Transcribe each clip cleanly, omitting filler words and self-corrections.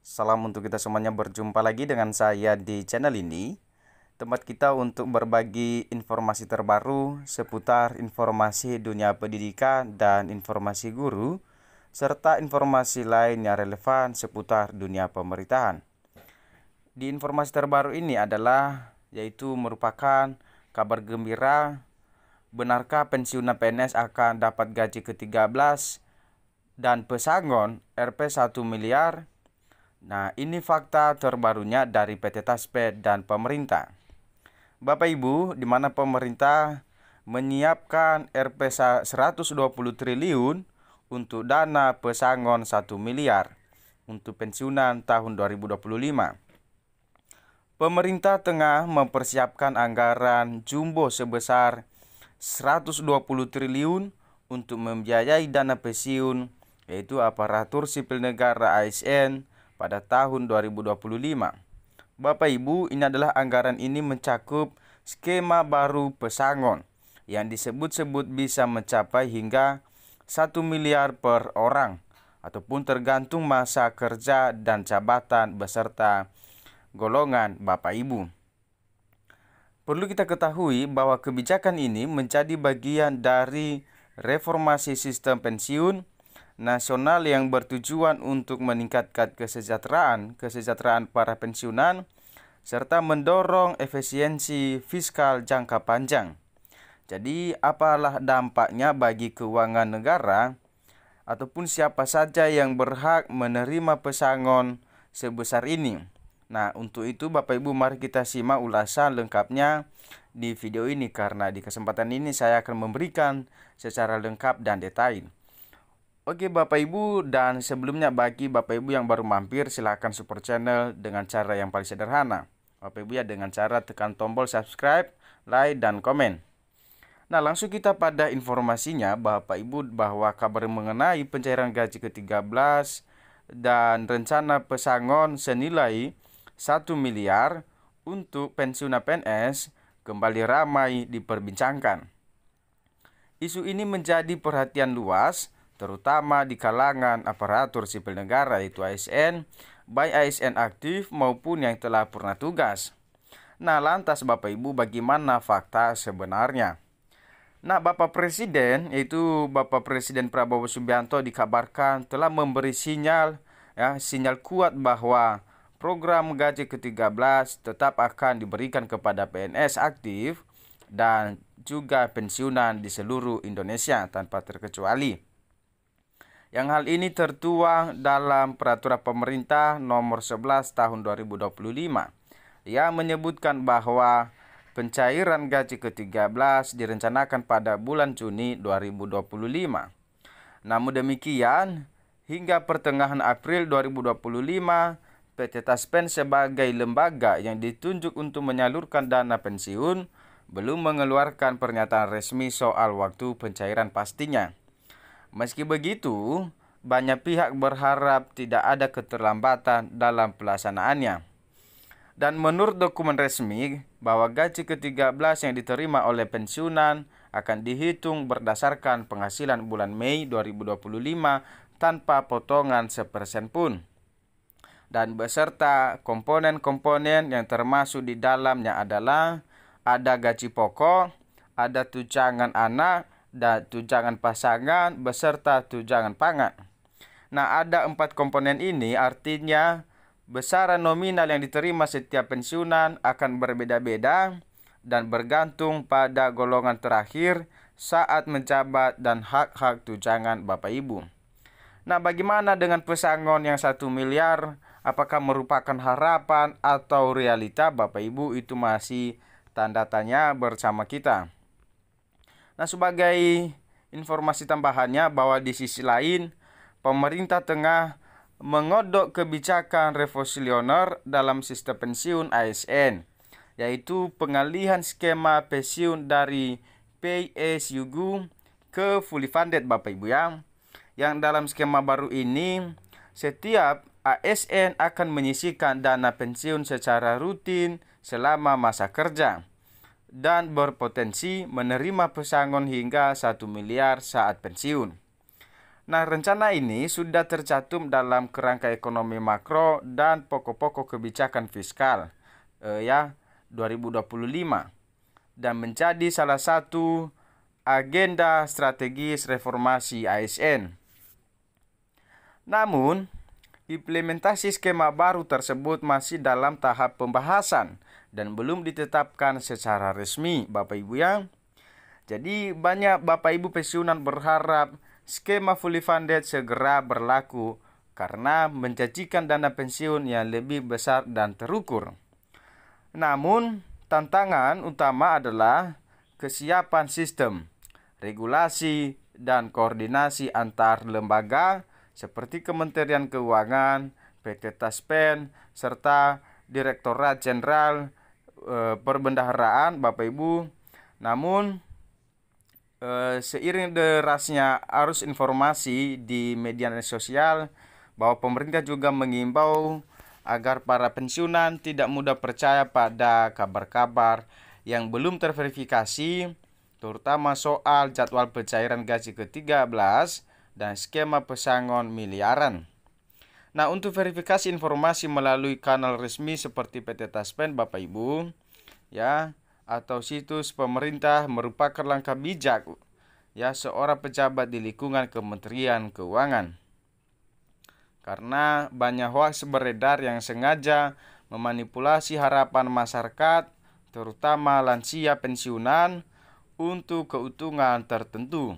Salam untuk kita semuanya, berjumpa lagi dengan saya di channel ini. Tempat kita untuk berbagi informasi terbaru seputar informasi dunia pendidikan dan informasi guru, serta informasi lain yang relevan seputar dunia pemerintahan. Di informasi terbaru ini yaitu merupakan kabar gembira. Benarkah pensiunan PNS akan dapat gaji ke-13 dan pesangon Rp 1 miliar? Nah, ini fakta terbarunya dari PT Taspen dan pemerintah. Bapak Ibu, di mana pemerintah menyiapkan Rp 120 triliun untuk dana pesangon 1 miliar untuk pensiunan tahun 2025. Pemerintah tengah mempersiapkan anggaran jumbo sebesar 120 triliun untuk membiayai dana pensiun, yaitu aparatur sipil negara ASN pada tahun 2025. Bapak Ibu, ini adalah anggaran ini mencakup skema baru pesangon yang disebut-sebut bisa mencapai hingga 1 miliar per orang, ataupun tergantung masa kerja dan jabatan beserta golongan Bapak Ibu. Perlu kita ketahui bahwa kebijakan ini menjadi bagian dari reformasi sistem pensiun nasional yang bertujuan untuk meningkatkan kesejahteraan para pensiunan serta mendorong efisiensi fiskal jangka panjang. Jadi, apalah dampaknya bagi keuangan negara ataupun siapa saja yang berhak menerima pesangon sebesar ini. Nah, untuk itu Bapak Ibu, mari kita simak ulasan lengkapnya di video ini, karena di kesempatan ini saya akan memberikan secara lengkap dan detail. Oke Bapak Ibu, dan sebelumnya bagi Bapak Ibu yang baru mampir, silahkan support channel dengan cara yang paling sederhana. Bapak Ibu ya, dengan cara tekan tombol subscribe, like, dan komen. Nah, langsung kita pada informasinya Bapak Ibu, bahwa kabar mengenai pencairan gaji ke-13 dan rencana pesangon senilai 1 miliar untuk pensiunan PNS kembali ramai diperbincangkan. Isu ini menjadi perhatian luas terutama di kalangan aparatur sipil negara, yaitu ASN, baik ASN aktif maupun yang telah purna tugas. Nah, lantas Bapak Ibu, bagaimana fakta sebenarnya? Nah, Bapak Presiden, yaitu Bapak Presiden Prabowo Subianto, dikabarkan telah memberi sinyal kuat bahwa program gaji ke-13 tetap akan diberikan kepada PNS aktif dan juga pensiunan di seluruh Indonesia tanpa terkecuali. Yang hal ini tertuang dalam Peraturan Pemerintah Nomor 11 Tahun 2025 yang menyebutkan bahwa pencairan gaji ke-13 direncanakan pada bulan Juni 2025. Namun demikian, hingga pertengahan April 2025, PT Taspen sebagai lembaga yang ditunjuk untuk menyalurkan dana pensiun belum mengeluarkan pernyataan resmi soal waktu pencairan pastinya. Meski begitu, banyak pihak berharap tidak ada keterlambatan dalam pelaksanaannya. Dan menurut dokumen resmi, bahwa gaji ke-13 yang diterima oleh pensiunan akan dihitung berdasarkan penghasilan bulan Mei 2025 tanpa potongan sepersen pun. Dan beserta komponen-komponen yang termasuk di dalamnya adalah ada gaji pokok, ada tunjangan anak, dan tunjangan pasangan beserta tunjangan pangan. Nah, ada 4 komponen ini, artinya besaran nominal yang diterima setiap pensiunan akan berbeda-beda dan bergantung pada golongan terakhir saat menjabat dan hak-hak tunjangan Bapak Ibu. Nah, bagaimana dengan pesangon yang 1 miliar? Apakah merupakan harapan atau realita Bapak Ibu? Itu masih tanda tanya bersama kita. Nah, sebagai informasi tambahannya, bahwa di sisi lain pemerintah tengah mengodok kebijakan revolusioner dalam sistem pensiun ASN, yaitu pengalihan skema pensiun dari pay as you go ke fully funded Bapak Ibu ya. Yang dalam skema baru ini, setiap ASN akan menyisihkan dana pensiun secara rutin selama masa kerja dan berpotensi menerima pesangon hingga 1 miliar saat pensiun. Nah, rencana ini sudah tercantum dalam kerangka ekonomi makro dan pokok-pokok kebijakan fiskal 2025 dan menjadi salah satu agenda strategis reformasi ASN. Namun, implementasi skema baru tersebut masih dalam tahap pembahasan dan belum ditetapkan secara resmi, Bapak Ibu ya. Jadi banyak Bapak Ibu pensiunan berharap skema fully funded segera berlaku karena menjanjikan dana pensiun yang lebih besar dan terukur. Namun, tantangan utama adalah kesiapan sistem, regulasi, dan koordinasi antar lembaga seperti Kementerian Keuangan, PT Taspen, serta Direktorat Jenderal Perbendaharaan, Bapak Ibu. Namun, seiring derasnya arus informasi di media sosial bahwa pemerintah juga mengimbau agar para pensiunan tidak mudah percaya pada kabar-kabar yang belum terverifikasi, terutama soal jadwal pencairan gaji ke-13 dan skema pesangon miliaran. Nah, untuk verifikasi informasi melalui kanal resmi seperti PT Taspen, Bapak Ibu, ya, atau situs pemerintah merupakan langkah bijak ya seorang pejabat di lingkungan Kementerian Keuangan. Karena banyak hoaks beredar yang sengaja memanipulasi harapan masyarakat, terutama lansia pensiunan, untuk keuntungan tertentu.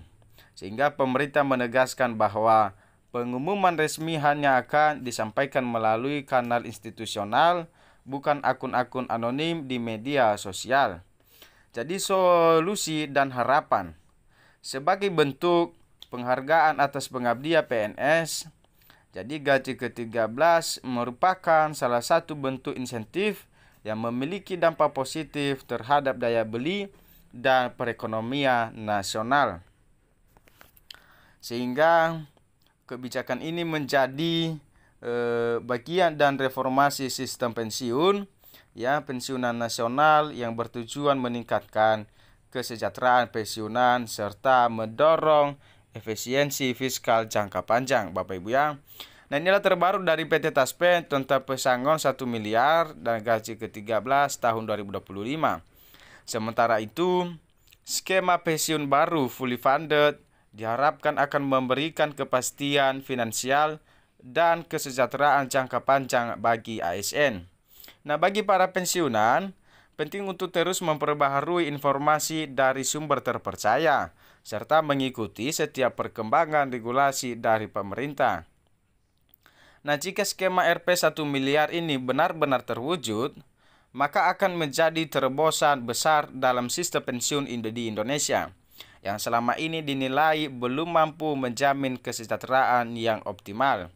Sehingga pemerintah menegaskan bahwa pengumuman resmi hanya akan disampaikan melalui kanal institusional, bukan akun-akun anonim di media sosial. Jadi solusi dan harapan. Sebagai bentuk penghargaan atas pengabdian PNS, jadi gaji ke-13 merupakan salah satu bentuk insentif yang memiliki dampak positif terhadap daya beli dan perekonomian nasional. Sehingga kebijakan ini menjadi bagian dan reformasi sistem pensiun ya pensiunan nasional yang bertujuan meningkatkan kesejahteraan pensiunan serta mendorong efisiensi fiskal jangka panjang, Bapak Ibu ya. Nah, inilah terbaru dari PT Taspen tentang pesangon 1 miliar dan gaji ke-13 tahun 2025. Sementara itu, skema pensiun baru fully funded diharapkan akan memberikan kepastian finansial dan kesejahteraan jangka panjang bagi ASN. Nah, bagi para pensiunan, penting untuk terus memperbaharui informasi dari sumber terpercaya, serta mengikuti setiap perkembangan regulasi dari pemerintah. Nah, jika skema Rp 1 miliar ini benar-benar terwujud, maka akan menjadi terobosan besar dalam sistem pensiun di Indonesia, yang selama ini dinilai belum mampu menjamin kesejahteraan yang optimal.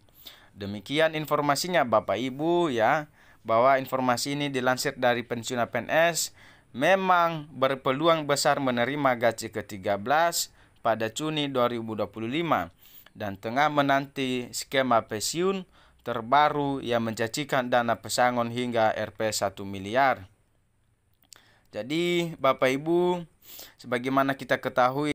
Demikian informasinya Bapak Ibu ya, bahwa informasi ini dilansir dari pensiunan PNS memang berpeluang besar menerima gaji ke-13 pada Juni 2025 dan tengah menanti skema pensiun terbaru yang menjanjikan dana pesangon hingga Rp 1 miliar. Jadi Bapak Ibu, sebagaimana kita ketahui